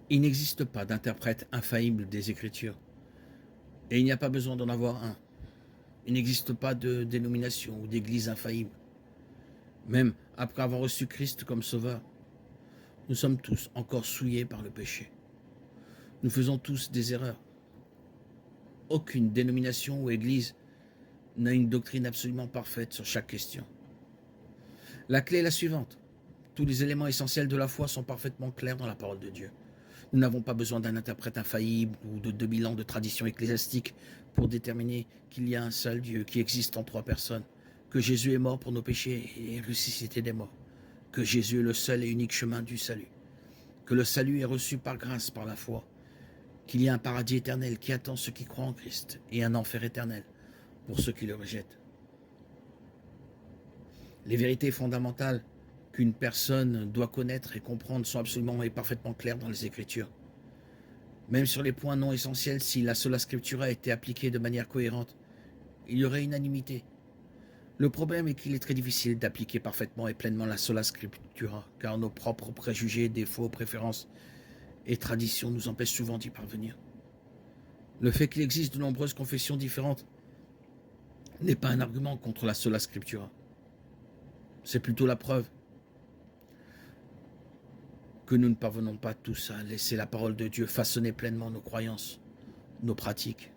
Il n'existe pas d'interprète infaillible des Écritures, et il n'y a pas besoin d'en avoir un. Il n'existe pas de dénomination ou d'église infaillible. Même après avoir reçu Christ comme sauveur, nous sommes tous encore souillés par le péché. Nous faisons tous des erreurs. Aucune dénomination ou église n'a une doctrine absolument parfaite sur chaque question. La clé est la suivante. Tous les éléments essentiels de la foi sont parfaitement clairs dans la parole de Dieu. Nous n'avons pas besoin d'un interprète infaillible ou de 2000 ans de tradition ecclésiastique pour déterminer qu'il y a un seul Dieu qui existe en trois personnes, que Jésus est mort pour nos péchés et est ressuscité des morts, que Jésus est le seul et unique chemin du salut, que le salut est reçu par grâce, par la foi, qu'il y a un paradis éternel qui attend ceux qui croient en Christ et un enfer éternel pour ceux qui le rejettent. Les vérités fondamentales qu'une personne doit connaître et comprendre sont absolument et parfaitement claires dans les Écritures. Même sur les points non essentiels, si la sola scriptura était appliquée de manière cohérente, il y aurait unanimité. Le problème est qu'il est très difficile d'appliquer parfaitement et pleinement la sola scriptura, car nos propres préjugés, défauts, préférences et traditions nous empêchent souvent d'y parvenir. Le fait qu'il existe de nombreuses confessions différentes n'est pas un argument contre la sola scriptura. C'est plutôt la preuve que nous ne parvenons pas tous à laisser la parole de Dieu façonner pleinement nos croyances, nos pratiques